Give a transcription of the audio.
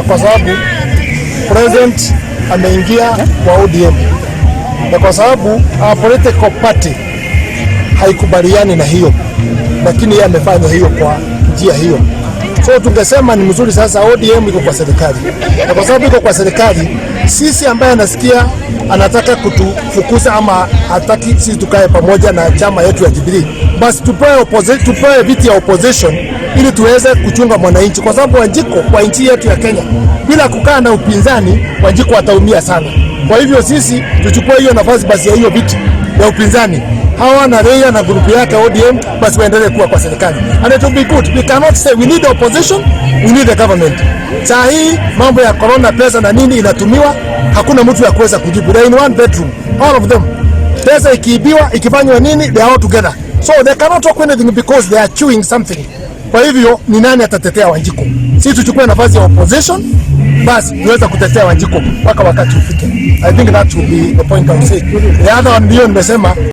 kwa sababu President ameingia kwa ODM na kwa sababu political party haikubaliani na hiyo, lakini yeye amefanya hiyo kwa njia hiyo. So tungesema ni mzuri sasa ODM iko kwa serikali. Na kwa sababu iko kwa serikali, sisi ambaye anasikia anataka ama hataki sisi tukae pamoja na chama yetu ya Jubilee, basi tupewe viti ya opposition ili tuweze kuchunga mwananchi, kwa sababu Wanjiko kwa nchi yetu ya Kenya bila kukaa na upinzani Wanjiko wataumia sana. Kwa hivyo sisi tuchukue hiyo nafasi basi ya hiyo viti ya upinzani. Hawa na Raia na grupu yake ODM basi waendelee kuwa kwa serikali. And it will be good. We cannot say we need the opposition, we need the government. Saa hii mambo ya corona pesa na nini inatumiwa, hakuna mtu ya kuweza kujibu. They in one bedroom, all of them. Pesa ikiibiwa, ikifanywa nini, they are all together. So they cannot talk anything because they are chewing something. Kwa hivyo ni nani atatetea Wanjiko? Sisi tuchukue nafasi ya opposition, basi tuweza kutetea Wanjiko mpaka wakati ufike. I think that should be the point I would say. The other one ndio nimesema